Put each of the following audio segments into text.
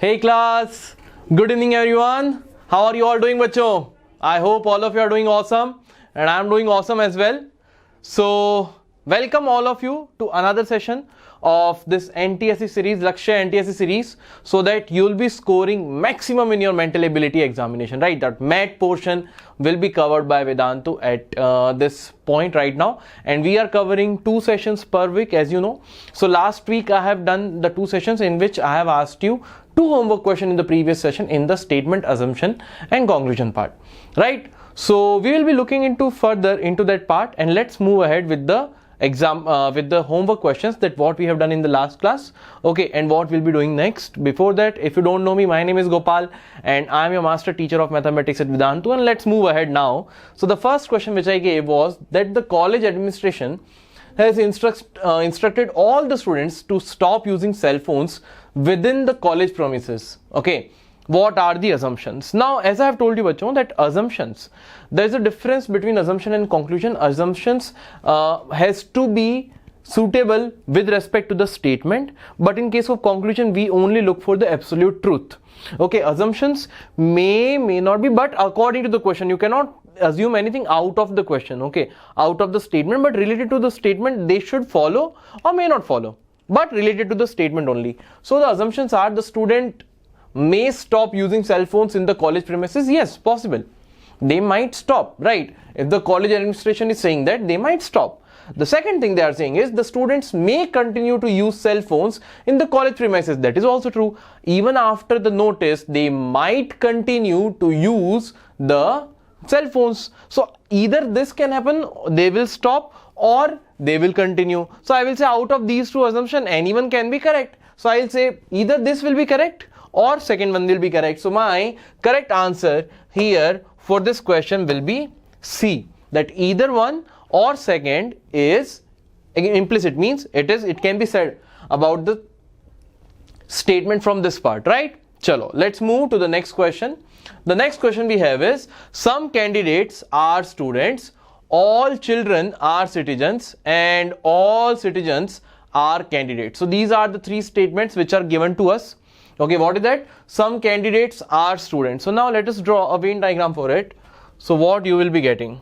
Hey class, good evening everyone. How are you all doing बच्चों? I hope all of you are doing awesome and I am doing awesome as well. So welcome all of you to another session of this NTSE series, Lakshya NTSE series, so that you will be scoring maximum in your mental ability examination, right? That math portion will be covered by Vedantu at this point right now, and we are covering 2 sessions per week, as you know. So last week I have done the 2 sessions in which I have asked you 2 homework questions in the previous session in the statement, assumption and conclusion part, right? So we will be looking into further into that part, and let's move ahead with the exam with the homework questions, that what we have done in the last class, okay, and what we'll be doing next. Before that, if you don't know me, my name is Gopal and I am your master teacher of mathematics at Vedantu, and let's move ahead now. So the first question which I gave was that the college administration has instructed all the students to stop using cell phones within the college premises. Okay, what are the assumptions? Now, as I have told you bachon, that assumptions, there is a difference between assumption and conclusion. Assumptions has to be suitable with respect to the statement, but in case of conclusion we only look for the absolute truth. Okay, assumptions may not be, but according to the question, you cannot assume anything out of the question, okay, out of the statement, but related to the statement they should follow or may not follow, but related to the statement only. So the assumptions are: the student may stop using cell phones in the college premises. Yes, possible, they might stop, right? If the college administration is saying that, they might stop. The second thing they are saying is the students may continue to use cell phones in the college premises. That is also true. Even after the notice, they might continue to use the cell phones. So either this can happen, they will stop, or they will continue. So I will say out of these 2 assumptions, anyone can be correct. So I will say either this will be correct or second one will be correct. So my correct answer here for this question will be C, that either one or second is implicit, means it can be said about the statement from this part, right? Chalo, let's move to the next question. The next question we have is: some candidates are students, all children are citizens, and all citizens are candidates. So these are the 3 statements which are given to us. Okay, what is that? Some candidates are students. So now let us draw a Venn diagram for it. So what you will be getting: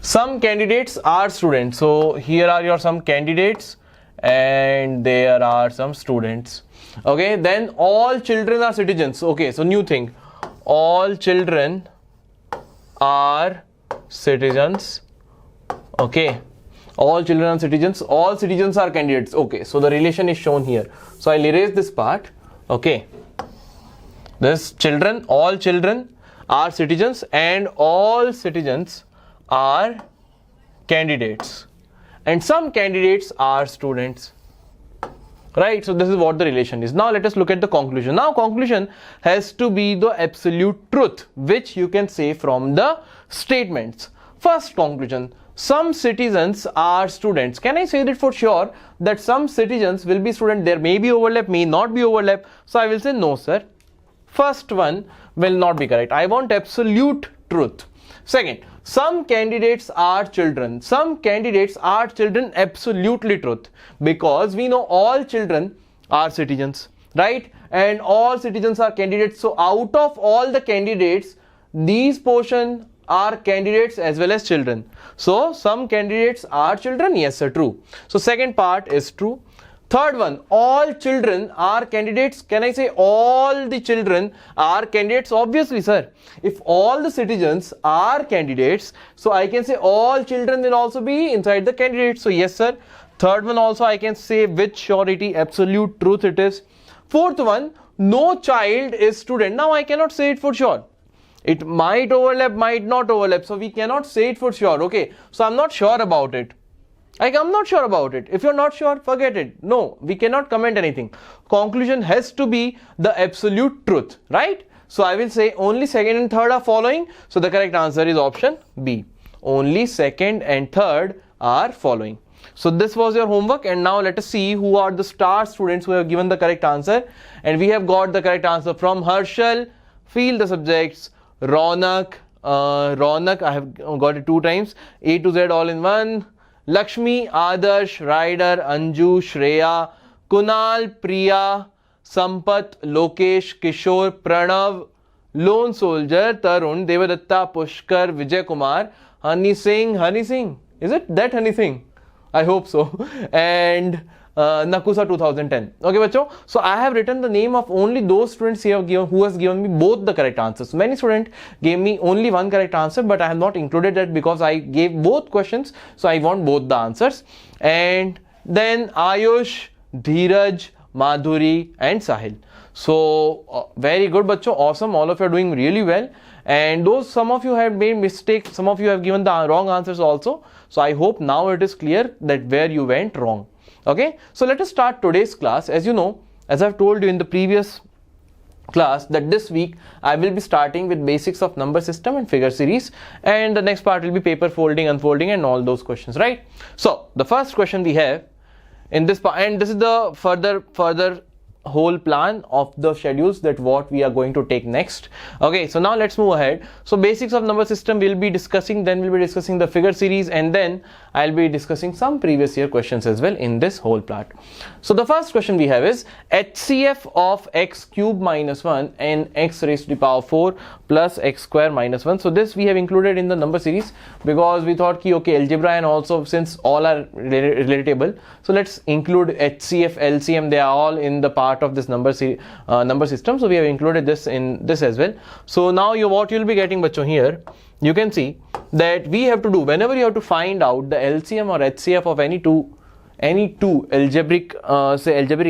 some candidates are students. So here are your some candidates and there are some students. Okay, then all children are citizens. Okay, so new thing, all children are citizens. Okay, all children are citizens, all citizens are candidates. Okay, so the relation is shown here. So I'll erase this part. Okay, this children, all children are citizens and all citizens are candidates, and some candidates are students, right? So this is what the relation is. Now let us look at the conclusion. Now conclusion has to be the absolute truth which you can say from the statements. First conclusion: some citizens are students. Can I say that for sure that some citizens will be students? There may be overlap, may not be overlap. So I will say no sir, first one will not be correct. I want absolute truth. Second, some candidates are children. Some candidates are children, absolutely truth, because we know all children are citizens, right? And all citizens are candidates. So out of all the candidates, these portion are candidates as well as children. So some candidates are children. Yes sir, true. So second part is true. Third one, all children are candidates. Can I say all the children are candidates? Obviously sir, if all the citizens are candidates, so I can say all children will also be inside the candidates. So yes sir, third one also I can say with surety, absolute truth it is. Fourth one, no child is student. Now I cannot say it for sure. It might overlap, might not overlap. So we cannot say it for sure. Okay, so I'm not sure about it. I'm not sure about it. If you're not sure, forget it. No, we cannot comment anything. Conclusion has to be the absolute truth, right? So I will say only second and third are following. So the correct answer is option B. Only second and third are following. So this was your homework, and now let us see who are the star students who have given the correct answer. And we have got the correct answer from Harshal. Fill the subjects. Ronak, I have got it 2 times. A to Z all in one. Lakshmi, Adarsh, Ryder, Anju, Shreya, Kunal, Priya, Sampat, Lokesh, Kishore, Pranav, Lone Soldier, Tarun, Devadatta, Pushkar, Vijay Kumar, Honey Singh, is it that Honey Singh? I hope so. And Nakusa 2010. Okay, bacho. So I have written the name of only those students who has given me both the correct answers. Many students gave me only one correct answer, but I have not included that because I gave both questions. So I want both the answers. And then Ayush, Dheeraj, Madhuri and Sahil. So very good, bacho. Awesome. All of you are doing really well. And those some of you have made mistakes. Some of you have given the wrong answers also. So I hope now it is clear that where you went wrong. Okay, so let us start today's class. As you know, as I've told you in the previous class, that this week I will be starting with basics of number system and figure series, and the next part will be paper folding, unfolding and all those questions, right? So the first question we have in this part, and this is the further whole plan of the schedules that what we are going to take next. Okay, so now let's move ahead. So basics of number system we'll be discussing, then we'll be discussing the figure series, and then I'll be discussing some previous year questions as well in this whole part. So the first question we have is HCF of x cube minus 1 and x raised to the power 4 plus x square minus 1. So this we have included in the number series because we thought ki okay, algebra and also since all are relatable, so let's include HCF, LCM, they are all in the part of this number system. So we have included this in this as well. So now what you'll be getting, bacho, here you can see that we have to do, whenever you have to find out the LCM or HCF of any two algebraic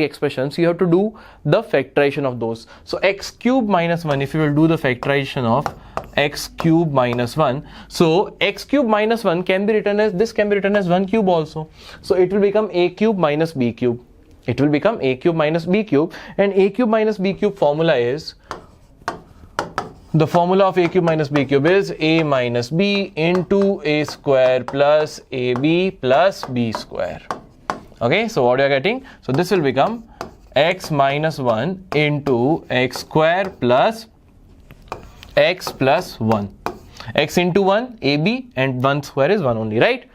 expressions, you have to do the factorization of those. So x cube minus 1, if you will do the factorization of x cube minus 1, so x cube minus 1 can be written as, this can be written as 1 cube also. So it will become a cube minus b cube. It will become a cube minus b cube, and a cube minus b cube formula is, the formula of a cube minus b cube is a minus b into a square plus ab plus b square. Okay, so what you are getting? So this will become x minus 1 into x square plus x plus 1. X into 1, ab, and 1 square is 1 only, right?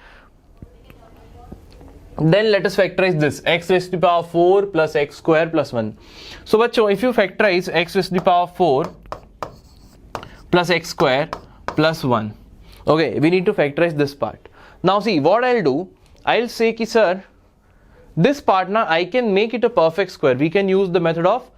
Then let us factorize this, x raised to the power 4 plus x square plus 1. So bacho, if you factorize x raised to the power 4 plus x square plus 1, okay, we need to factorize this part. Now see, what I'll do, I'll say ki sir, this part now I can make it a perfect square. We can use the method of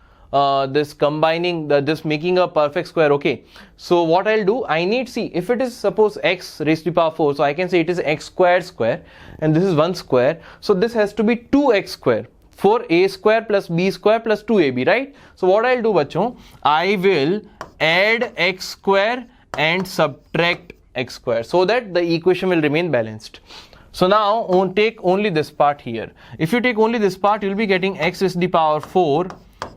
this combining this making a perfect square. Okay, so what I'll do, I need, see, if it is suppose x raised to the power 4, so I can say it is x square and this is 1 square, so this has to be 2x square for a square plus b square plus 2ab, right? So what I'll do, bacho, I will add x square and subtract x square so that the equation will remain balanced. So now take only this part here. If you take only this part, you'll be getting x raised to the power 4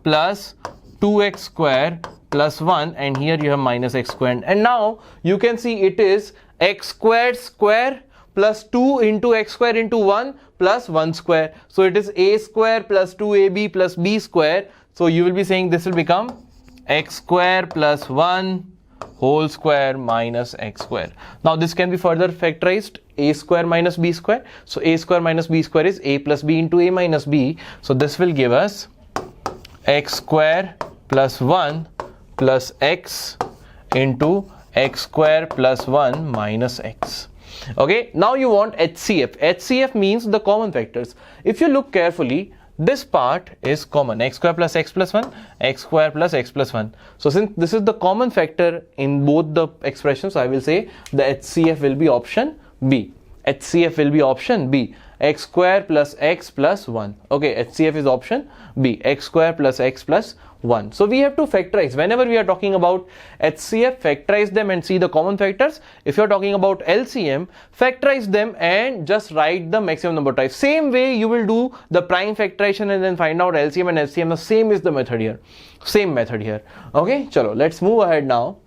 plus 2x square plus 1, and here you have minus x squared. And now you can see it is x squared square plus 2 into x square into 1 plus 1 square. So it is a square plus 2ab plus b square. So you will be saying this will become x square plus 1 whole square minus x square. Now this can be further factorized, a square minus b square. So a square minus b square is a plus b into a minus b. So this will give us x square plus 1 plus x into x square plus 1 minus x. Okay, now you want HCF. HCF means the common factors. If you look carefully, this part is common, x square plus x plus 1, x square plus x plus 1. So since this is the common factor in both the expressions, I will say the HCF will be option B. HCF will be option B, x square plus x plus 1. Okay, HCF is option B, x square plus x plus 1. So we have to factorize. Whenever we are talking about HCF, factorize them and see the common factors. If you are talking about LCM, factorize them and just write the maximum number type. Same way you will do the prime factorization and then find out LCM and LCM. The same is the method here. Same method here. Okay, chalo, let's move ahead now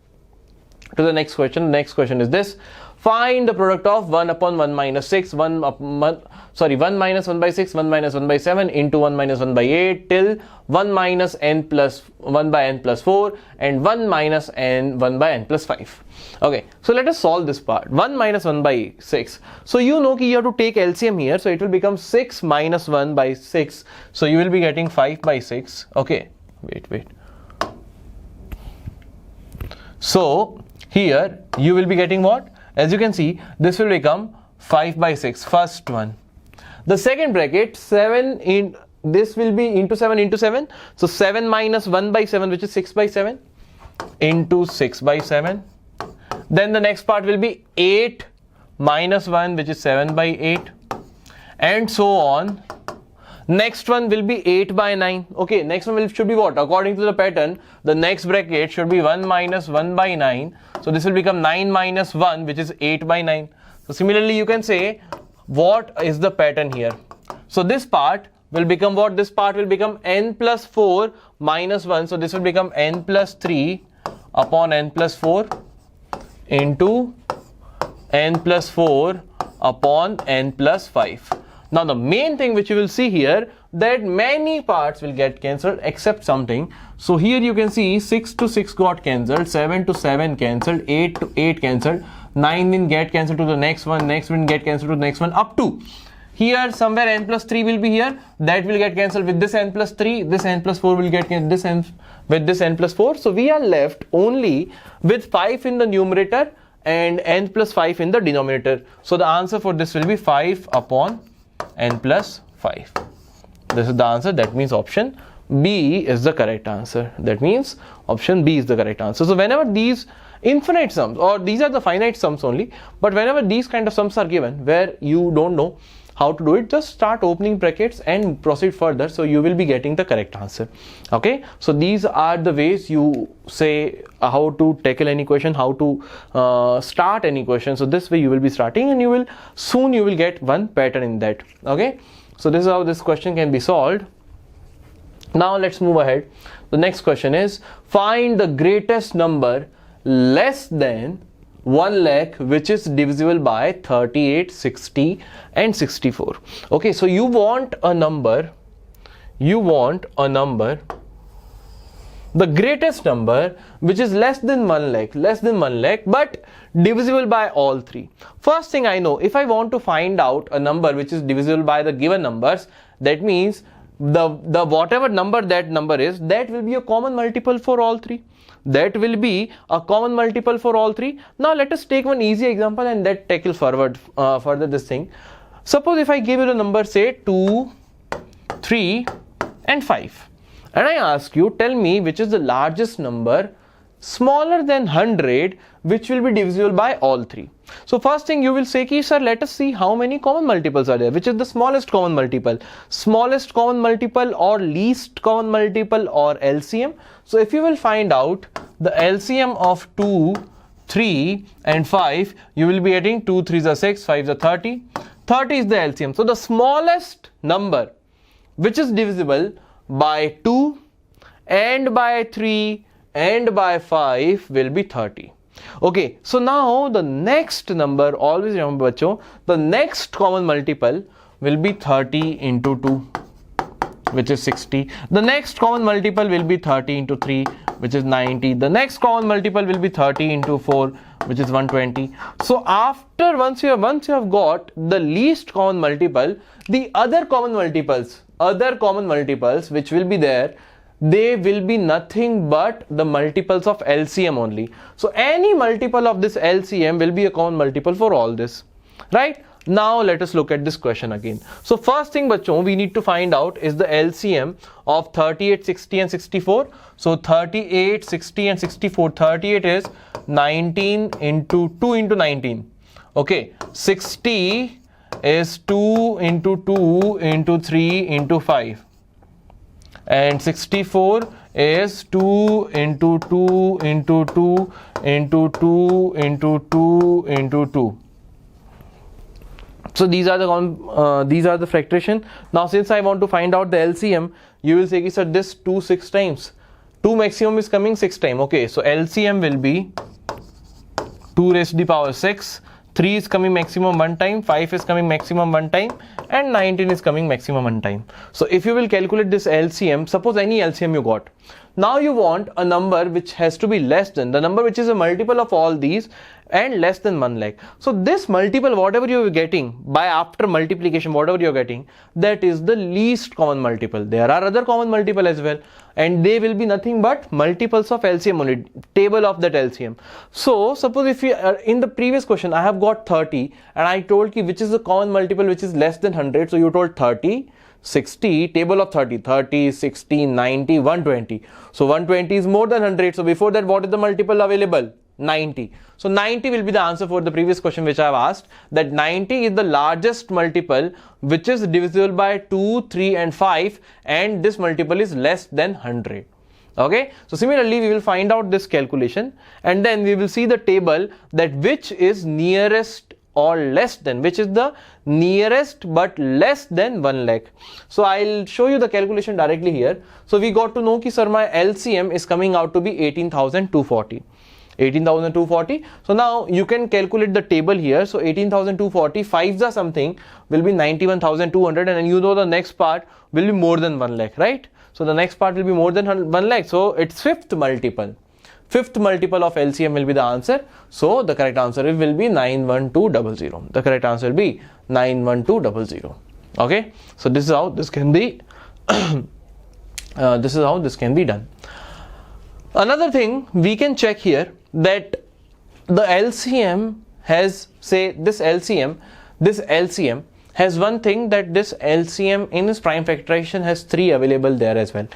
to the next question. The next question is this. Find the product of 1 upon 1 minus 6, sorry, 1 minus 1 by 6, 1 minus 1 by 7 into 1 minus 1 by 8 till 1 minus n plus 1 by n plus 4 and 1 minus n 1 by n plus 5. Okay, so let us solve this part. 1 minus 1 by 6. So you know you have to take LCM here. So it will become 6 minus 1 by 6. So you will be getting 5 by 6. Okay, wait. So here you will be getting what? As you can see, this will become 5 by 6, first one. The second bracket, 7 in this will be into 7 into 7. So 7 minus 1 by 7, which is 6 by 7 into 6 by 7. Then the next part will be 8 minus 1, which is 7 by 8, and so on. Next one will be 8 by 9. Okay, next one should be what? According to the pattern, the next bracket should be 1 minus 1 by 9. So this will become 9 minus 1, which is 8 by 9. So similarly, you can say what is the pattern here. So this part will become what? This part will become n plus 4 minus 1. So this will become n plus 3 upon n plus 4 into n plus 4 upon n plus 5. Now the main thing which you will see here, that many parts will get cancelled except something. So here you can see 6 to 6 got cancelled, 7 to 7 cancelled, 8 to 8 cancelled, 9 will get cancelled to the next one, next will get cancelled to the next one, up to here somewhere n plus 3 will be here, that will get cancelled with this n plus 3, this n plus 4 will get this n with this n plus 4. So we are left only with 5 in the numerator and n plus 5 in the denominator. So the answer for this will be 5 upon n plus 5. This is the answer. That means option B is the correct answer. That means option B is the correct answer. So whenever these infinite sums, or these are the finite sums only, but whenever these kind of sums are given where you don't know how to do it, just start opening brackets and proceed further, so you will be getting the correct answer. Okay, so these are the ways you say how to tackle any question, how to start any question. So this way you will be starting, and you will get one pattern in that. Okay, so this is how this question can be solved. Now let's move ahead. The next question is, find the greatest number less than 1 lakh which is divisible by 38, 60 and 64. Okay, so you want a number, the greatest number which is less than 1 lakh, but divisible by all three. First thing I know, if I want to find out a number which is divisible by the given numbers, that means the whatever number that number is, that will be a common multiple for all three. That will be a common multiple for all three. Now let us take one easy example and that tackle further this thing. Suppose if I give you the number, say 2, 3 and 5, and I ask you, tell me which is the largest number smaller than 100 which will be divisible by all three. So first thing you will say, ki, sir, let us see how many common multiples are there, which is the smallest common multiple or least common multiple or LCM. So if you will find out the LCM of 2, 3 and 5, you will be getting 2 3s are 6, 5s are 30. 30 is the LCM. So the smallest number which is divisible by 2 and by 3 and by 5 will be 30. Okay, so now the next number, always remember bacho, the next common multiple will be 30 into 2, which is 60. The next common multiple will be 30 into 3, which is 90. The next common multiple will be 30 into 4, which is 120. So after once you have got the least common multiple, the other common multiples which will be there, they will be nothing but the multiples of LCM only. So any multiple of this LCM will be a common multiple for all this, right? Now let us look at this question again. So first thing bachon, we need to find out is the LCM of 38, 60 and 64. So 38, 60 and 64. 38 is 19 into 2 into 19. Okay, 60 is 2 into 2 into 3 into 5. And 64 is 2 into 2 into 2 into 2 into 2 into 2. So these are the fractation. Now since I want to find out the LCM, you will say, sir, this 2 6 times. 2 maximum is coming 6 times. Okay, so LCM will be 2 raised to the power 6, 3 is coming maximum one time, 5 is coming maximum one time, and 19 is coming maximum one time. So if you will calculate this LCM, suppose any LCM you got. Now you want a number which has to be less than the number which is a multiple of all these and less than 1 lakh. So this multiple, whatever you are getting by after multiplication, whatever you are getting, that is the least common multiple. There are other common multiple as well, and they will be nothing but multiples of LCM only, table of that LCM. So suppose if you in the previous question I have got 30 and I told you which is the common multiple which is less than 100. So you told 30, 60, table of 30, 30, 60, 90, 120. So 120 is more than 100. So before that, what is the multiple available? 90. So 90 will be the answer for the previous question which I have asked, that 90 is the largest multiple which is divisible by 2, 3 and 5, and this multiple is less than 100. Okay, so similarly we will find out this calculation and then we will see the table that which is nearest or less than, which is the nearest but less than 1 lakh. So I'll show you the calculation directly here. So we got to know ki sir my LCM is coming out to be 18,240. 18,240. So now you can calculate the table here. So 18,240, 5s are something will be 91,200, and you know the next part will be more than 1 lakh, right? So the next part will be more than 1 lakh. So it's fifth multiple. Fifth multiple of LCM will be the answer. So the correct answer will be 91200. The correct answer will be 91200. Okay. So this is how this can be. This is how this can be done. Another thing we can check here that the LCM has, say this LCM has one thing, that this LCM in its prime factorization has 3 available there as well.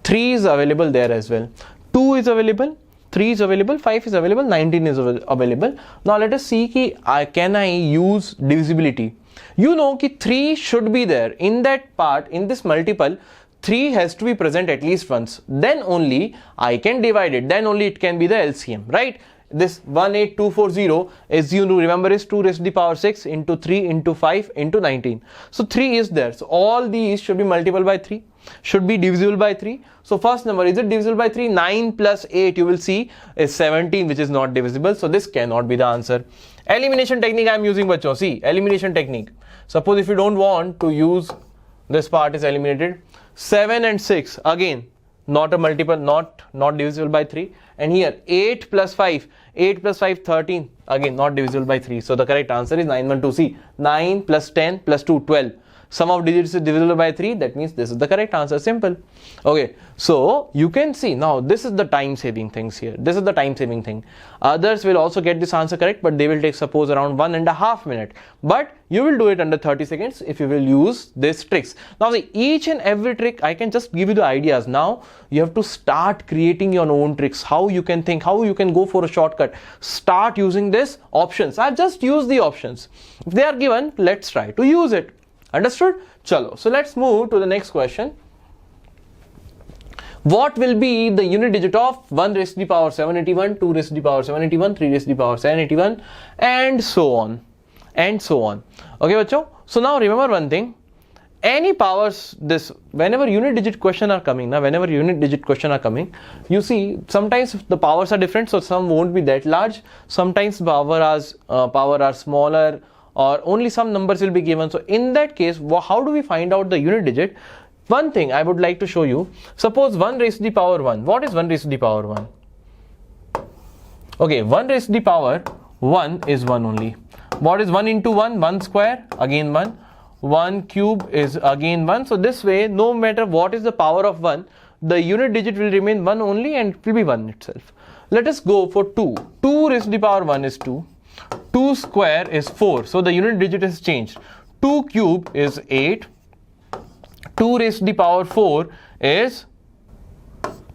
3 is available there as well. 2 is available. 3 is available, 5 is available, 19 is available. Now let us see ki can I use divisibility. You know ki 3 should be there in that part, in this multiple. 3 has to be present at least once, then only I can divide it, then only it can be the LCM, right? This 18240 is, you know, remember, is 2 raised to the power 6 into 3 into 5 into 19. So 3 is there. So all these should be multiple by 3, should be divisible by 3. So first number, is it divisible by 3? 9 plus 8 you will see is 17, which is not divisible. So this cannot be the answer. Elimination technique I am using, bachcho. See, elimination technique. Suppose if you don't want to use, this part is eliminated. 7 and 6 again not a multiple, not divisible by 3. And here 8 plus 5, 13, again not divisible by 3. So the correct answer is 912. See, 9 plus 10 plus 2, 12. Sum of digits is divisible by 3. That means this is the correct answer. Simple. Okay, so you can see now this is the time saving things here. This is the time saving thing. Others will also get this answer correct, but they will take suppose around 1.5 minutes. But you will do it under 30 seconds if you will use these tricks. Now see, each and every trick I can just give you the ideas. Now you have to start creating your own tricks. How you can think, how you can go for a shortcut. Start using these options. I just use the options. If they are given, let's try to use it. Understood? Chalo. So let's move to the next question. What will be the unit digit of 1 raised to the power 781, 2 raised to the power 781, 3 raised to the power 781, and so on, and so on. Okay, bacho? So now remember one thing. Any powers, this, whenever unit digit question are coming, now whenever unit digit question are coming, you see sometimes the powers are different, so some won't be that large. Sometimes power are smaller, or only some numbers will be given. So in that case, how do we find out the unit digit? One thing I would like to show you. Suppose 1 raised to the power 1. What is 1 raised to the power 1? Okay, 1 raised to the power 1 is 1 only. What is 1 into 1? 1 square, again 1. 1 cube is again 1. So this way, no matter what is the power of 1, the unit digit will remain 1 only, and it will be 1 itself. Let us go for 2. 2 raised to the power 1 is 2. 2 square is 4. So the unit digit has changed. 2 cube is 8. 2 raised to the power 4 is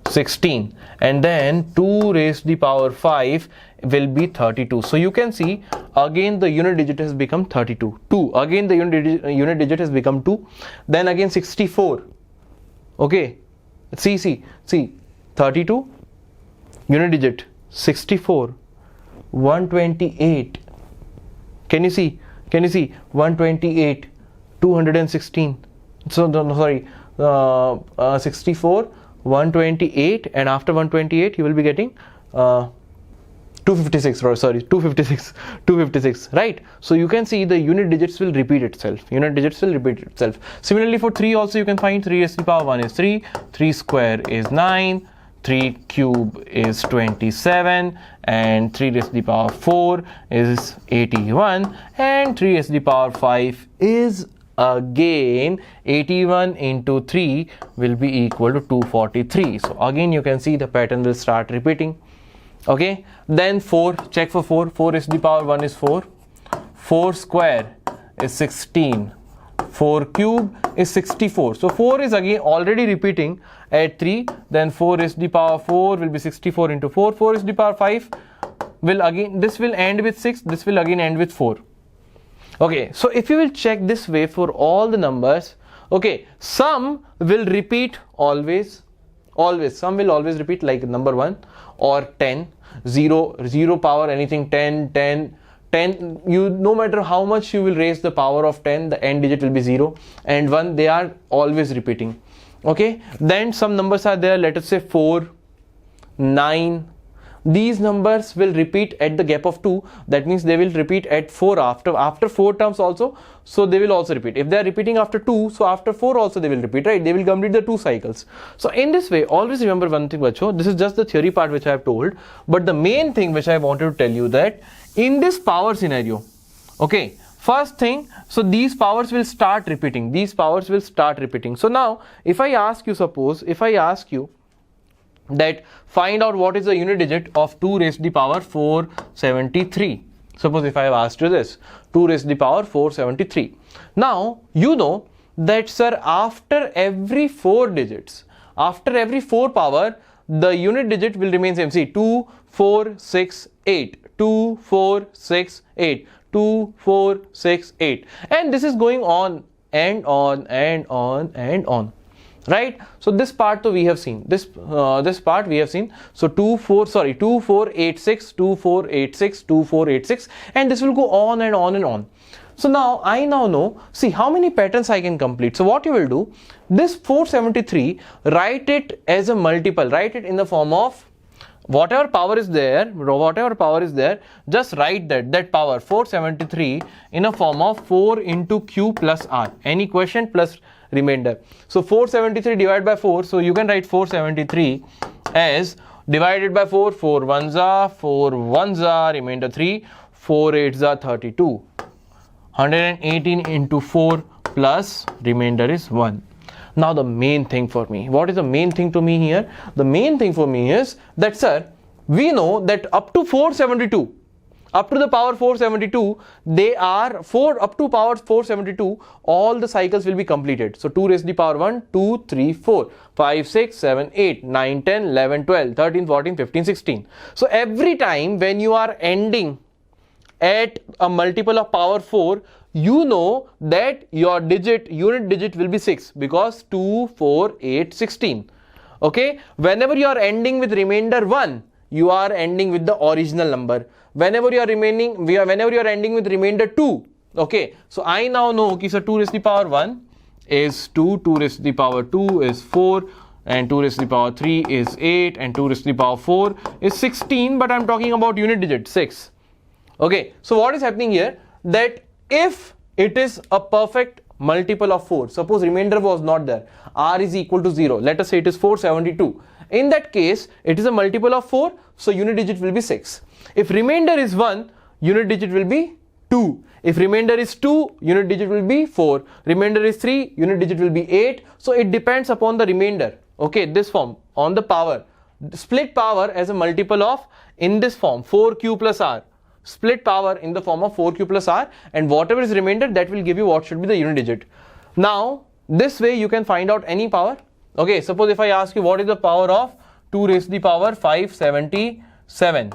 16. And then 2 raised to the power 5 will be 32. So you can see again the unit digit has become 32. 2. Again the unit digit has become 2. Then again 64. Okay. See. 32. Unit digit 64. 128. Can you see 128, 216. So no, sorry, 64, 128, and after 128 you will be getting 256, sorry, 256, right? So you can see the unit digits will repeat itself. Similarly for 3 also you can find 3 raised to the power 1 is 3, 3 square is 9, 3 cube is 27, and 3 raised to the power 4 is 81, and 3 raised to the power 5 is again 81 into 3 will be equal to 243. So again you can see the pattern will start repeating. Okay, then 4, check for 4. 4 raised to the power 1 is 4, 4 square is 16, 4 cube is 64. So 4 is again already repeating at 3, then 4 raised to the power 4 will be 64 into 4, 4 raised to the power 5 will again, this will end with 6, this will again end with 4. Okay, so if you will check this way for all the numbers, okay, some will repeat always, some will always repeat, like number 1 or 10, 0 power anything, 10, you, no matter how much you will raise the power of 10, the end digit will be 0, and 1, they are always repeating. Okay, then some numbers are there, let us say 4, 9, these numbers will repeat at the gap of 2, that means they will repeat at 4 after 4 terms also, so they will also repeat. If they are repeating after 2, so after 4 also they will repeat, right? They will complete the 2 cycles. So in this way, always remember one thing, bacho, this is just the theory part which I have told, but the main thing which I wanted to tell you that in this power scenario, okay, first thing, so these powers will start repeating, so now if I ask you, suppose if I ask you that find out what is the unit digit of 2 raised to the power 473. Suppose if I have asked you this, 2 raised to the power 473. Now you know that, sir, after every 4 digits, after every 4 power, the unit digit will remain same. See, 2, 4, 6, 8, 2, 4, 6, 8, 2, 4, 6, 8, and this is going on and on and on and on. Right, so this part so we have seen, this part we have seen. So 2486, 2486, 2486, and this will go on and on and on. So now I now know, see how many patterns I can complete. So what you will do, this 473, write it as a multiple, write it in the form of whatever power is there, just write that power 473 in a form of 4 into q plus r, any quotient plus remainder. So 473 divided by 4, so you can write 473 as divided by 4, 4 1s are 4 1s are, remainder 3, 4 8s are 32, 118 into 4 plus remainder is 1. Now the main thing for me, what is the main thing to me here? The main thing for me is that, sir, we know that up to 472, up to the power 472, they are 4 up to power 472, all the cycles will be completed. So 2 raised to the power 1, 2, 3, 4, 5, 6, 7, 8, 9, 10, 11, 12, 13, 14, 15, 16. So every time when you are ending at a multiple of power 4, you know that your unit digit will be 6, because 2, 4, 8, 16. Okay, whenever you are ending with remainder 1, you are ending with the original number. Whenever you are ending with remainder 2, okay, so I now know, okay, so 2 raised to the power 1 is 2, 2 raised to the power 2 is 4, and 2 raised to the power 3 is 8, and 2 raised to the power 4 is 16, but I'm talking about unit digit 6. Okay, so what is happening here, that if it is a perfect multiple of 4, suppose remainder was not there, r is equal to 0, let us say it is 472. In that case, it is a multiple of 4, so unit digit will be 6. If remainder is 1, unit digit will be 2. If remainder is 2, unit digit will be 4. Remainder is 3, unit digit will be 8. So it depends upon the remainder. Okay, this form, on the power. Split power as a multiple of, in this form, 4q plus r. Split power in the form of 4q plus r, and whatever is remainder, that will give you what should be the unit digit. Now, this way you can find out any power. Okay, suppose if I ask you what is the power of 2 raised to the power 577.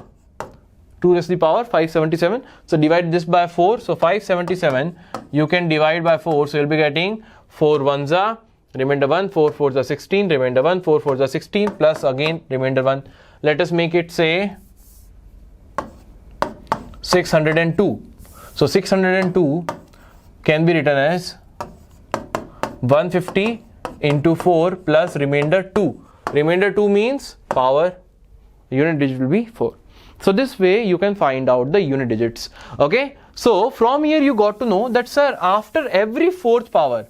2 raised to the power 577. So divide this by 4. So 577 you can divide by 4. So you'll be getting 4 1s are, remainder 1, 4 4s are 16, remainder 1, 4 4s are 16, plus again remainder 1. Let us make it say 602. So 602 can be written as 150 into 4 plus remainder 2. Remainder 2 means power, unit digit will be 4. So this way you can find out the unit digits. Okay, so from here you got to know that, sir, after every fourth power,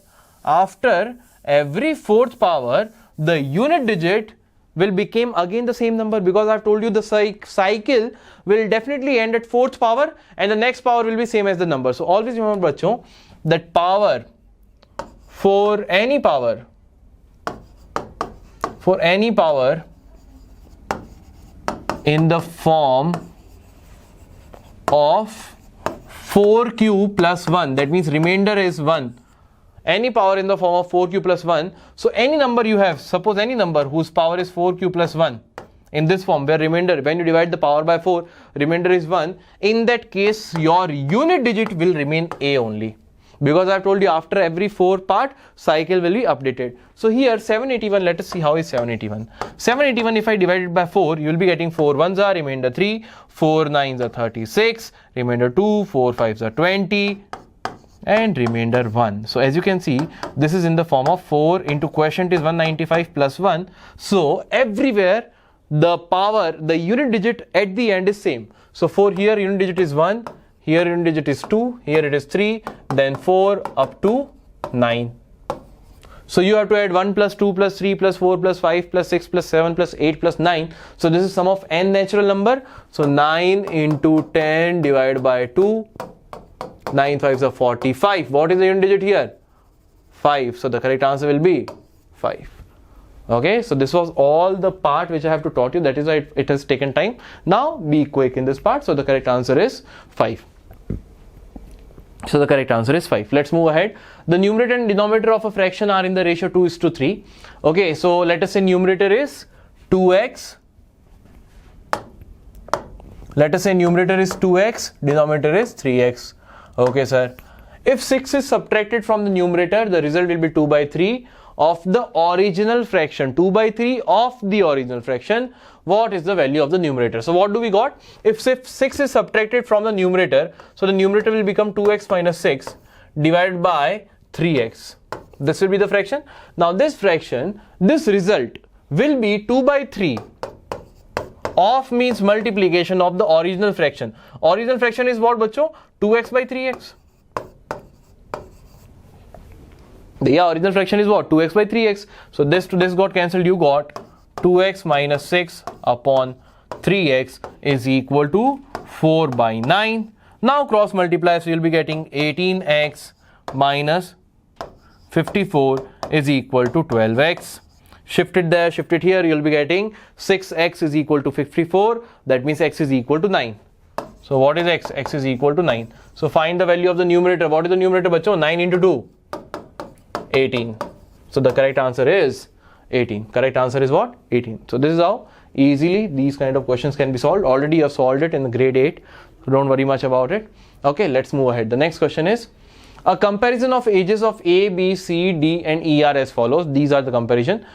the unit digit will become again the same number, because I've told you the cycle will definitely end at fourth power and the next power will be same as the number. So always remember, bachcho, that power for any power in the form of 4q plus 1, that means remainder is 1. Any power in the form of 4q plus 1. So any number you have, suppose any number whose power is 4q plus 1 in this form, where remainder, when you divide the power by 4, remainder is 1, in that case your unit digit will remain a only, because I've told you after every 4 part cycle will be updated. So here 781, let us see how is 781. 781, if I divide it by 4, you will be getting 4 ones are remainder 3, 4 nines are 36, remainder 2, 4 fives are 20, and remainder 1. So as you can see, this is in the form of 4 into quotient is 195 plus 1. So everywhere the unit digit at the end is same. So for here unit digit is 1, here unit digit is 2, here it is 3, then 4 up to 9. So you have to add 1 plus 2 plus 3 plus 4 plus 5 plus 6 plus 7 plus 8 plus 9. So this is sum of n natural number. So 9 into 10 divided by 2. 9 5s are 45. What is the unit digit here? 5. So the correct answer will be 5. Okay, so this was all the part which I have to taught you. That is why it has taken time. Now be quick in this part. So the correct answer is 5. So the correct answer is 5. Let's move ahead. The numerator and denominator of a fraction are in the ratio 2:3. Okay, so let us say numerator is 2x. Let us say numerator is 2x, denominator is 3x. Okay, sir. If 6 is subtracted from the numerator, the result will be 2 by 3 of the original fraction. 2 by 3 of the original fraction. What is the value of the numerator? So what do we got? If 6 is subtracted from the numerator, so the numerator will become 2x minus 6 divided by 3x. This will be the fraction. Now this fraction, this result will be 2 by 3 of means multiplication of the original fraction. Original fraction is what, bachcho? 2x by 3x. The original fraction is what? 2x by 3x. So this to this got cancelled. You got 2x minus 6 upon 3x is equal to 4 by 9. Now cross multiply, so you'll be getting 18x minus 54 is equal to 12x. Shift it there, shift it here, you'll be getting 6x is equal to 54. That means x is equal to 9. So what is x? X is equal to 9. So find the value of the numerator. What is the numerator, bacho? 9 into 2. 18. So the correct answer is 18. Correct answer is what? 18. So this is how easily these kind of questions can be solved. Already you have solved it in the grade 8. So don't worry much about it. Okay, let's move ahead. The next question is a comparison of ages of A, B, C, D and E are as follows. These are the comparison.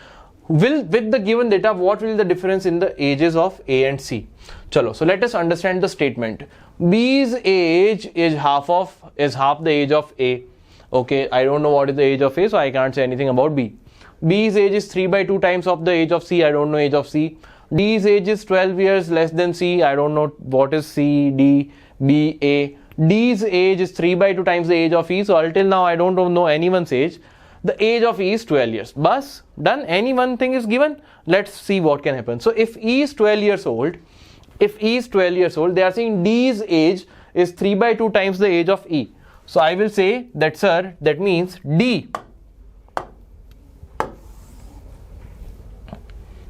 With the given data, what will be the difference in the ages of A and C? Chalo, so let us understand the statement. B's age is half the age of A. Okay, I don't know what is the age of A, so I can't say anything about B. B's age is 3 by 2 times of the age of C. I don't know age of C. D's age is 12 years less than C. I don't know what is C, D, B, A. D's age is 3 by 2 times the age of E. So until now I don't know anyone's age. The age of E is 12 years. Bas, done. Any one thing is given. Let's see what can happen. So if E is 12 years old, they are saying D's age is 3 by 2 times the age of E. So I will say that, sir, that means D.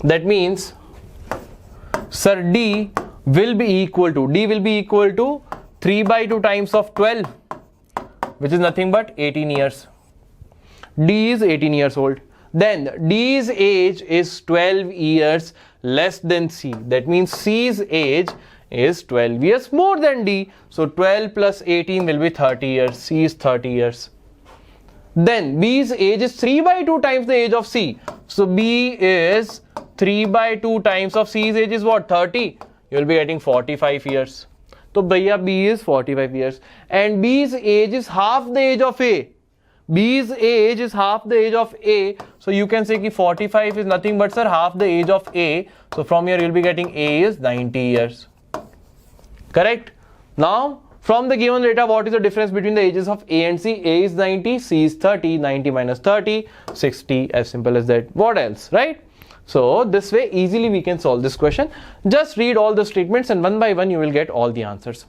That means, sir, D will be equal to 3 by 2 times of 12, which is nothing but 18 years. D is 18 years old. Then D's age is 12 years less than C. That means C's age is 12 years more than D. So 12 plus 18 will be 30 years. C is 30 years. Then B's age is 3 by 2 times the age of C. So B is 3 by 2 times of C's age is what? 30. You will be getting 45 years. So bhaiya B is 45 years. And B's age is half the age of A. B's age is half the age of A. So you can say that 45 is nothing but, sir, half the age of A. So from here you will be getting A is 90 years. Correct? Now, from the given data, what is the difference between the ages of A and C? A is 90, C is 30, 90 minus 30, 60, as simple as that. What else, right? So this way easily we can solve this question. Just read all the statements and one by one you will get all the answers.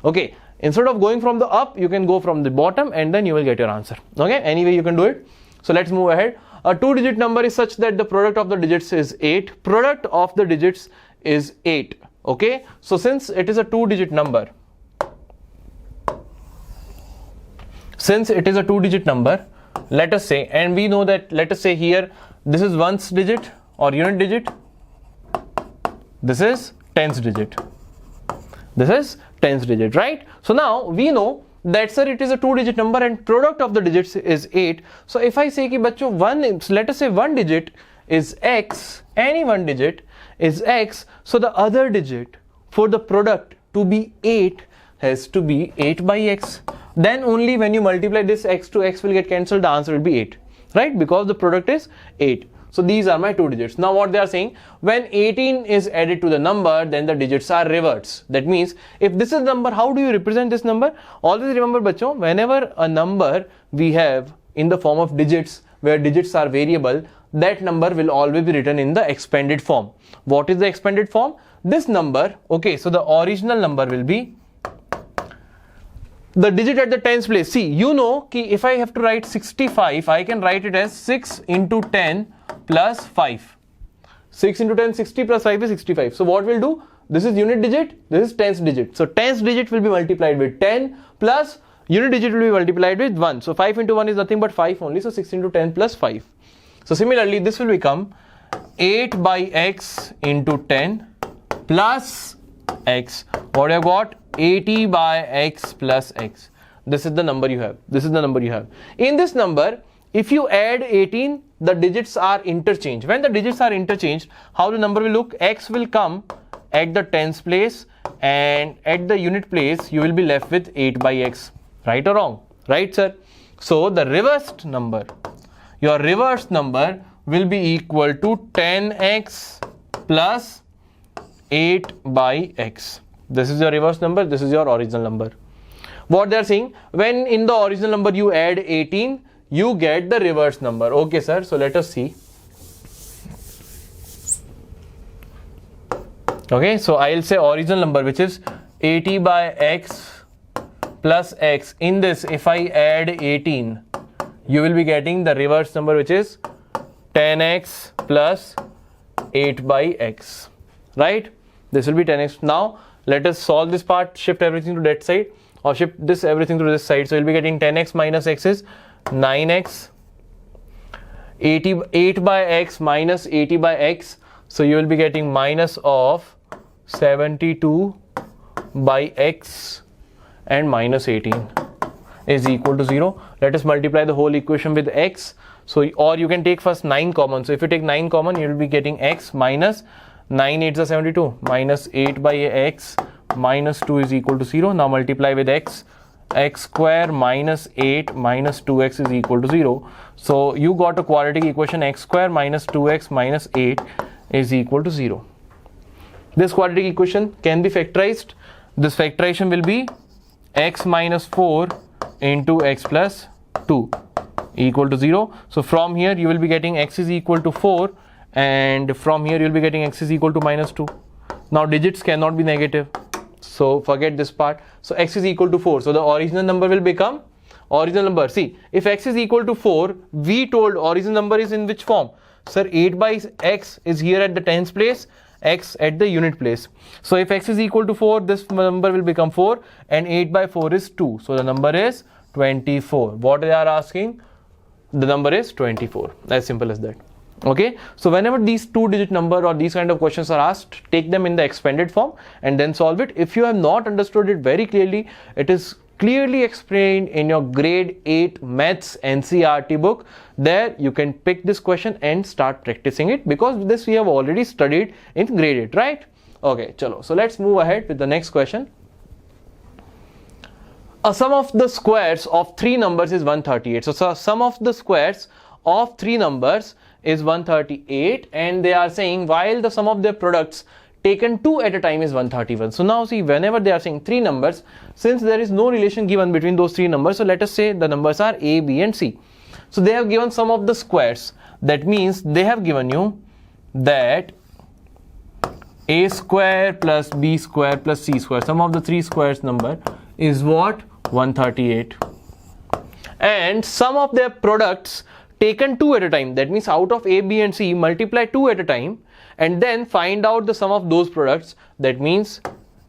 Okay, instead of going from the up, you can go from the bottom and then you will get your answer. Okay, anyway you can do it. So let's move ahead. A 2-digit number is such that the product of the digits is 8. Product of the digits is 8. Okay, so since it is a 2-digit number, let us say, and we know that, let us say here, this is ones digit or unit digit, this is tens digit, this is tens digit, right? So now we know that, sir, it is a 2-digit number and product of the digits is 8. So if I say ki bachcho, let us say one digit is x, any one digit is x, so the other digit for the product to be 8 has to be 8 by x. Then only when you multiply this, x to x will get cancelled, the answer will be 8, right? Because the product is 8. So these are my 2 digits. Now what they are saying, when 18 is added to the number, then the digits are reverts. That means if this is the number, how do you represent this number? Always remember bachcho, whenever a number we have in the form of digits, where digits are variable, that number will always be written in the expanded form. What is the expanded form? This number, okay, so the original number will be the digit at the tens place. See, you know ki if I have to write 65, I can write it as 6 into 10 plus 5. 6 into 10, 60 plus 5 is 65. So what we'll do? This is unit digit, this is tens digit. So tens digit will be multiplied with 10 plus unit digit will be multiplied with 1. So 5 into 1 is nothing but 5 only. So 6 into 10 plus 5. So similarly, this will become 8 by x into 10 plus x. What I have got? 80 by x plus x. This is the number you have. This is the number you have. In this number, if you add 18, the digits are interchanged. When the digits are interchanged, how the number will look? X will come at the tens place and at the unit place, you will be left with 8 by x. Right or wrong? Right, sir? So the reversed number, your reversed number will be equal to 10x plus 8 by x. This is your reverse number, this is your original number. What they are saying, when in the original number you add 18, you get the reverse number. Okay, sir, so let us see. Okay, so I'll say original number, which is 80 by x plus x. In this, if I add 18, you will be getting the reverse number, which is 10x plus 8 by x, right? This will be 10x. Now let us solve this part, shift everything to that side, or shift this everything to this side. So you'll be getting 10x minus x is 9x, 8 by x minus 80 by x. So you will be getting minus of 72 by x and minus 18 is equal to 0. Let us multiply the whole equation with x. So, or you can take first 9 common. So if you take 9 common, you will be getting x minus 9 8s are 72 minus 8 by x minus 2 is equal to 0. Now multiply with x. X square minus 8 minus 2x is equal to 0. So you got a quadratic equation, x square minus 2x minus 8 is equal to 0. This quadratic equation can be factorized. This factorization will be x minus 4 into x plus 2 equal to 0. So from here you will be getting x is equal to 4, and from here you will be getting x is equal to minus 2. Now digits cannot be negative, so forget this part. So x is equal to 4. So the original number will become original number. See, if x is equal to 4, we told original number is in which form? Sir, 8 by x is here at the tens place, x at the unit place. So if x is equal to 4, this number will become 4, and 8 by 4 is 2. So the number is 24. What they are asking? The number is 24. As simple as that. Okay, so whenever these 2-digit number or these kind of questions are asked, take them in the expanded form and then solve it. If you have not understood it very clearly, it is clearly explained in your grade 8 maths NCERT book. There you can pick this question and start practicing it, because this we have already studied in grade 8, right? Okay, chalo. So let's move ahead with the next question. A sum of the squares of 3 numbers is 138. So sum of the squares of 3 numbers is 138, and they are saying while the sum of their products taken 2 at a time is 131. So now see, whenever they are saying 3 numbers, since there is no relation given between those 3 numbers, so let us say the numbers are A, B and C. So they have given sum of the squares. That means they have given you that A square plus B square plus C square, sum of the 3 squares number is what? 138. And sum of their products taken 2 at a time, that means out of A, B and C, multiply 2 at a time and then find out the sum of those products. That means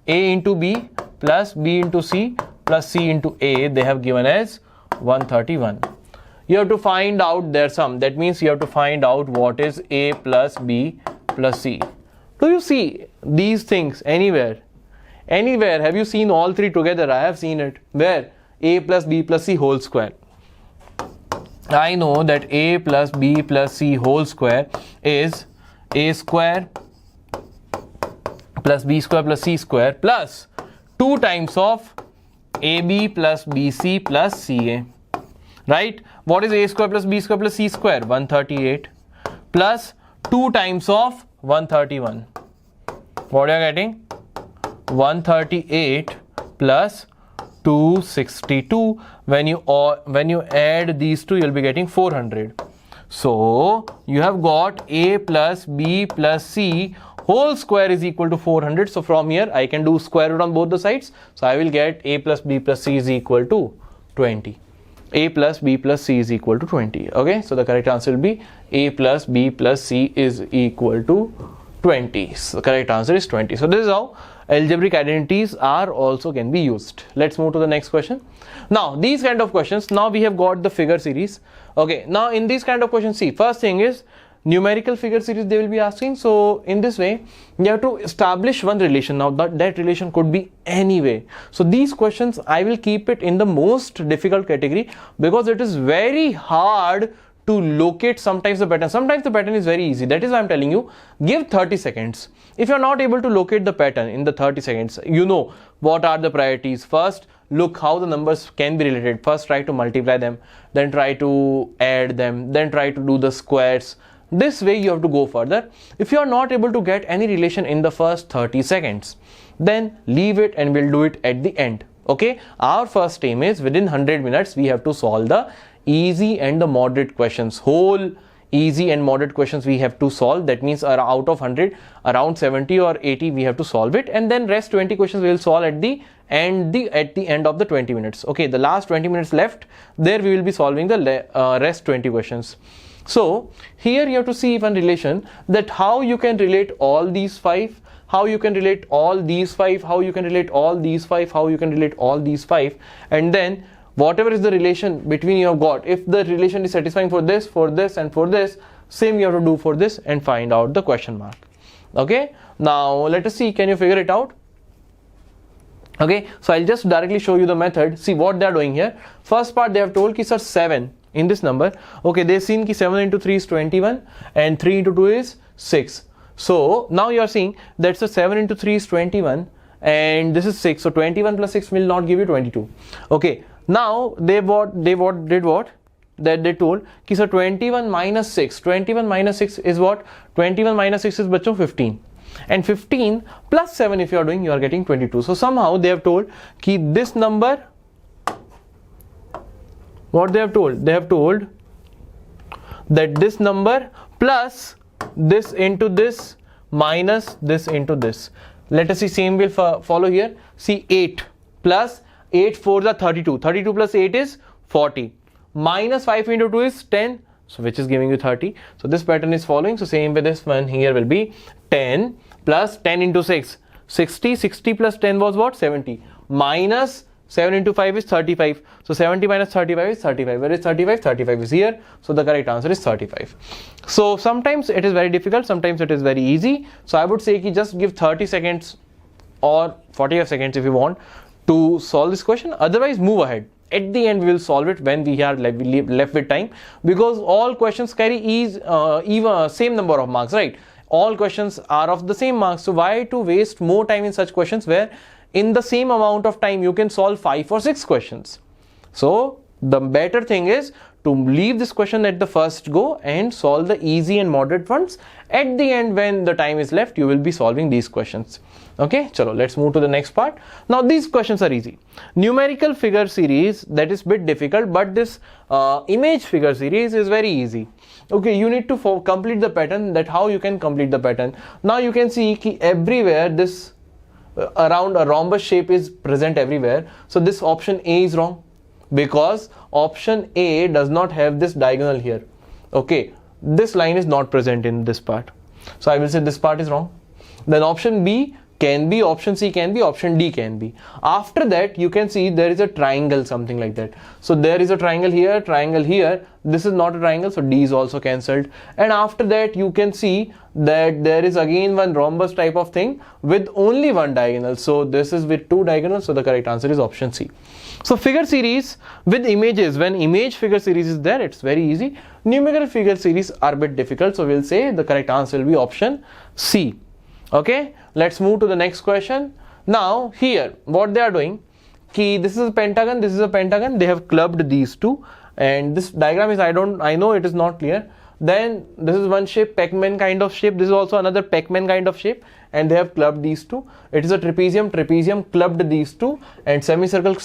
A into B plus B into C plus C into A, they have given as 131. You have to find out their sum. That means you have to find out what is A plus B plus C. Do you see these things anywhere? Anywhere? Have you seen all 3 together? I have seen it. Where? A plus B plus C whole square. I know that A plus B plus C whole square is A square plus B square plus C square plus 2 times of AB plus BC plus CA. Right? What is A square plus B square plus C square? 138 plus 2 times of 131. What are you getting? 138 plus 262. When you add these two, you'll be getting 400. So you have got A plus B plus C whole square is equal to 400. So from here I can do square root on both the sides. So I will get A plus B plus C is equal to 20. A plus B plus C is equal to 20. Okay, so the correct answer will be A plus B plus C is equal to 20. So the correct answer is 20. So this is how algebraic identities are also can be used. Let's move to the next question. Now these kind of questions, now we have got the figure series. Okay, now in these kind of questions, see, first thing is numerical figure series they will be asking. So in this way you have to establish one relation. Now that relation could be any way. So these questions I will keep it in the most difficult category because it is very hard to locate sometimes the pattern. Sometimes the pattern is very easy. That is why I'm telling you, give 30 seconds. If you're not able to locate the pattern in the 30 seconds, you know what are the priorities. First, look how the numbers can be related. First, try to multiply them, then try to add them, then try to do the squares. This way you have to go further. If you are not able to get any relation in the first 30 seconds, then leave it and we'll do it at the end. Okay, our first aim is within 100 minutes we have to solve the easy and the moderate questions. Whole easy and moderate questions we have to solve. That means out of 100, around 70 or 80 we have to solve it, and then rest 20 questions we will solve at the end of the 20 minutes. Okay, the last 20 minutes left, there we will be solving the rest 20 questions. So here you have to see one relation, that how you can relate all these 5, how you can relate all these 5, how you can relate all these 5, how you can relate all these 5, and then whatever is the relation between you have got, if the relation is satisfying for this and for this, same you have to do for this and find out the question mark. Okay, now let us see, can you figure it out? Okay, so I'll just directly show you the method. See what they are doing here. First part they have told ki sir 7 in this number. Okay, they've seen ki 7 into 3 is 21 and 3 into 2 is 6. So now you are seeing that so 7 into 3 is 21 and this is 6. So 21 plus 6 will not give you 22. Okay, now they did what? That they told ki sir 21 minus 6. 21 minus 6 is what? 21 minus 6 is bachcho 15. And 15 plus 7 if you are doing, you are getting 22. So somehow they have told ki this number, what they have told? They have told that this number plus this into this minus this into this. Let us see, same will follow here. See 8 plus 8 4s are 32. 32 plus 8 is 40. Minus 5 into 2 is 10. So which is giving you 30. So this pattern is following. So same with this one here will be 10 plus 10 into 6. 60. 60 plus 10 was what? 70. Minus 7 into 5 is 35. So 70 minus 35 is 35. Where is 35? 35 is here. So the correct answer is 35. So sometimes it is very difficult. Sometimes it is very easy. So I would say ki just give 30 seconds or 45 seconds if you want to solve this question. Otherwise move ahead. At the end we will solve it when we are left with time, because all questions carry even same number of marks, right? All questions are of the same marks. So why to waste more time in such questions where in the same amount of time you can solve 5 or 6 questions? So the better thing is to leave this question at the first go and solve the easy and moderate ones. At the end, when the time is left, you will be solving these questions. Okay, chalo, let's move to the next part. Now these questions are easy. Numerical figure series, that is bit difficult, but this image figure series is very easy. Okay, you need to complete the pattern. That how you can complete the pattern. Now you can see ki everywhere this around a rhombus shape is present everywhere. So this option A is wrong, because option A does not have this diagonal here. Okay, this line is not present in this part, so I will say this part is wrong. Then option B can be, option C can be, option D can be. After that you can see there is a triangle, something like that. So there is a triangle here, this is not a triangle, so D is also cancelled. And after that you can see that there is again one rhombus type of thing with only one diagonal. So this is with two diagonals, so the correct answer is option C. So figure series with images, when image figure series is there, it's very easy. Numerical figure series are a bit difficult, so we'll say the correct answer will be option C. Okay, let's move to the next question. Now here what they are doing, ki this is a pentagon, this is a pentagon, they have clubbed these two, and this diagram is, I know it is not clear. Then this is one shape, Pac-Man kind of shape, this is also another Pac-Man kind of shape, and they have clubbed these two. It is a trapezium clubbed these two, and semicircle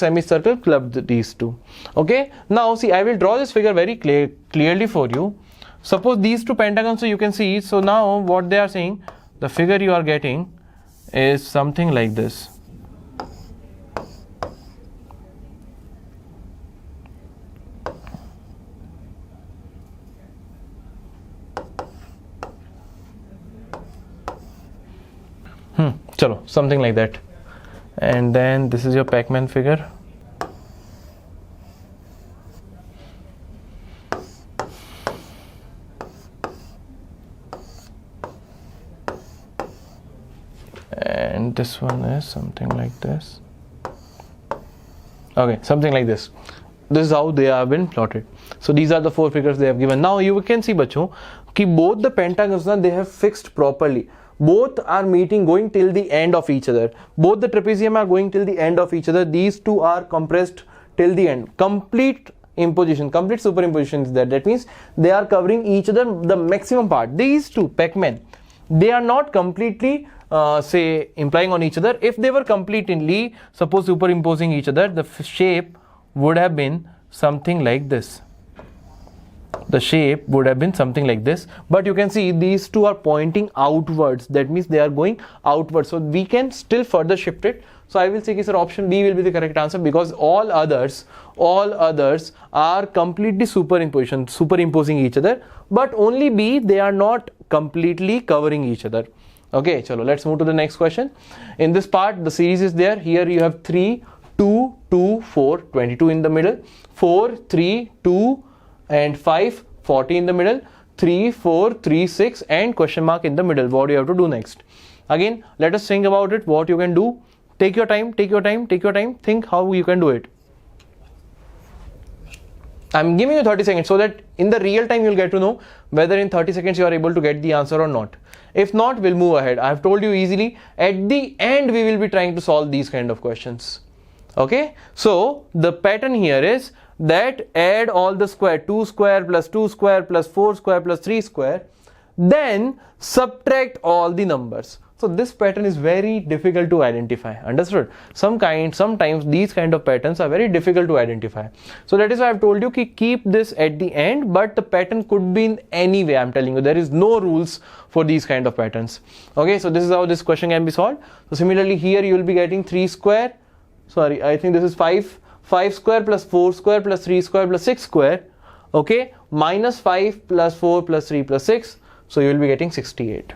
clubbed these two. Okay, now see, I will draw this figure very clearly for you. Suppose these two pentagons, so you can see, so now what they are saying, the figure you are getting is something like this. Chalo, something like that. And then this is your Pac-Man figure. And this one is something like this. Okay, something like this. This is how they have been plotted. So these are the four figures they have given. Now you can see, bachcho, ki both the pentagons they have fixed properly. Both are meeting, going till the end of each other. Both the trapezium are going till the end of each other. These two are compressed till the end. Complete imposition, complete superimposition is there. That means they are covering each other the maximum part. These two Pac-Man, they are not completely say implying on each other. If they were completely, suppose superimposing each other, the shape would have been something like this. The shape would have been something like this, but you can see these two are pointing outwards. That means they are going outwards, so we can still further shift it. So I will say, sir, option B will be the correct answer, because all others are completely superimposing each other, but only B, they are not completely covering each other. Okay, chalo, let's move to the next question. In this part, the series is there. Here you have 3, 2, 2, 4, 22 in the middle, 4, 3, 2 and 5, 40 in the middle, 3, 4, 3, 6 and question mark in the middle. What do you have to do next? Again, let us think about it, what you can do. Take your time, think how you can do it. I'm giving you 30 seconds so that in the real time you'll get to know whether in 30 seconds you are able to get the answer or not. If not, we'll move ahead. I have told you easily, at the end we will be trying to solve these kind of questions. Okay, so the pattern here is that add all the square, 2 square plus 2 square plus 4 square plus 3 square, then subtract all the numbers. So this pattern is very difficult to identify. Understood? Sometimes these kind of patterns are very difficult to identify. So that is why I've told you ki keep this at the end, but the pattern could be in any way. I'm telling you, there is no rules for these kind of patterns. Okay, so this is how this question can be solved. So similarly here you will be getting 3 square. Sorry, I think this is 5 square plus 4 square plus 3 square plus 6 square. Okay, minus 5 plus 4 plus 3 plus 6. So you will be getting 68.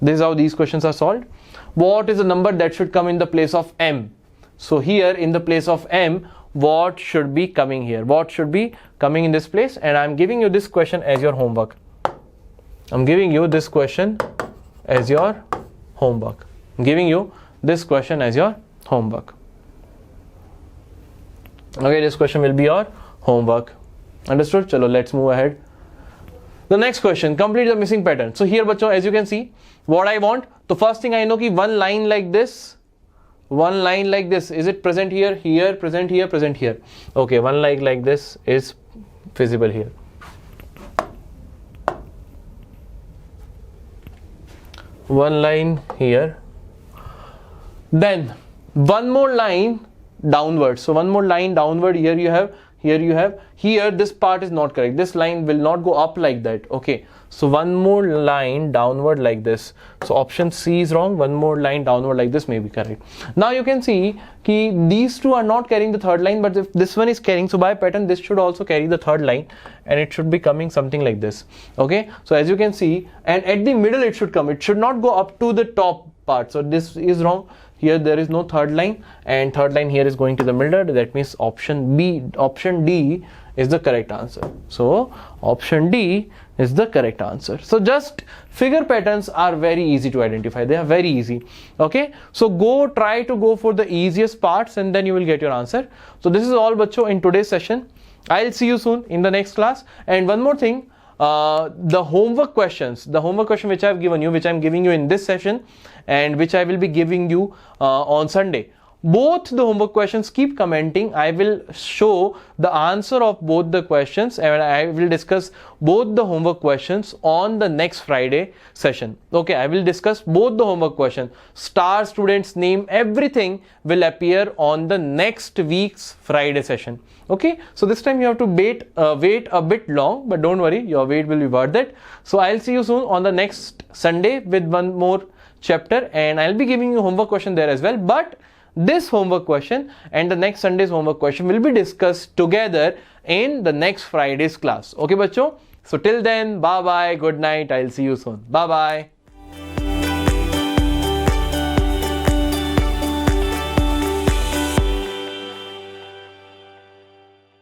This is how these questions are solved. What is the number that should come in the place of m? So here in the place of m, what should be coming here? What should be coming in this place? And I'm giving you this question as your homework. I'm giving you this question as your homework. I'm giving you this question as your homework. Okay, this question will be your homework. Understood? Chalo, let's move ahead. The next question, complete the missing pattern. So here, bachcho, as you can see, what I want, the first thing I know ki one line like this, is it present here, present here? Okay, one line like this is visible here. One line here, then one more line downward. So one more line downward. Here you have, here this part is not correct. This line will not go up like that. Okay, so one more line downward like this. So option C is wrong. One more line downward like this may be correct. Now you can see that these two are not carrying the third line, but if this one is carrying, so by pattern this should also carry the third line, and it should be coming something like this. Okay, so as you can see, and at the middle it should come. It should not go up to the top part. So this is wrong. Here there is no third line, and third line here is going to the middle. That means option D is the correct answer. So option D is the correct answer. So just figure patterns are very easy to identify. They are very easy. Okay, so try to go for the easiest parts, and then you will get your answer. So this is all, bacho, in today's session. I'll see you soon in the next class. And one more thing, the homework questions, which I've given you, which I'm giving you in this session, and which I will be giving you on Sunday. Both the homework questions, keep commenting. I will show the answer of both the questions, and I will discuss both the homework questions on the next Friday session. Okay, I will discuss both the homework questions. Star students' name, everything will appear on the next week's Friday session. Okay, so this time you have to wait a bit long, but don't worry, your wait will be worth it. So I'll see you soon on the next Sunday with one more chapter, and I'll be giving you homework question there as well. But this homework question and the next Sunday's homework question will be discussed together in the next Friday's class. Okay, bacho? So till then, bye bye, good night. I'll see you soon. Bye bye.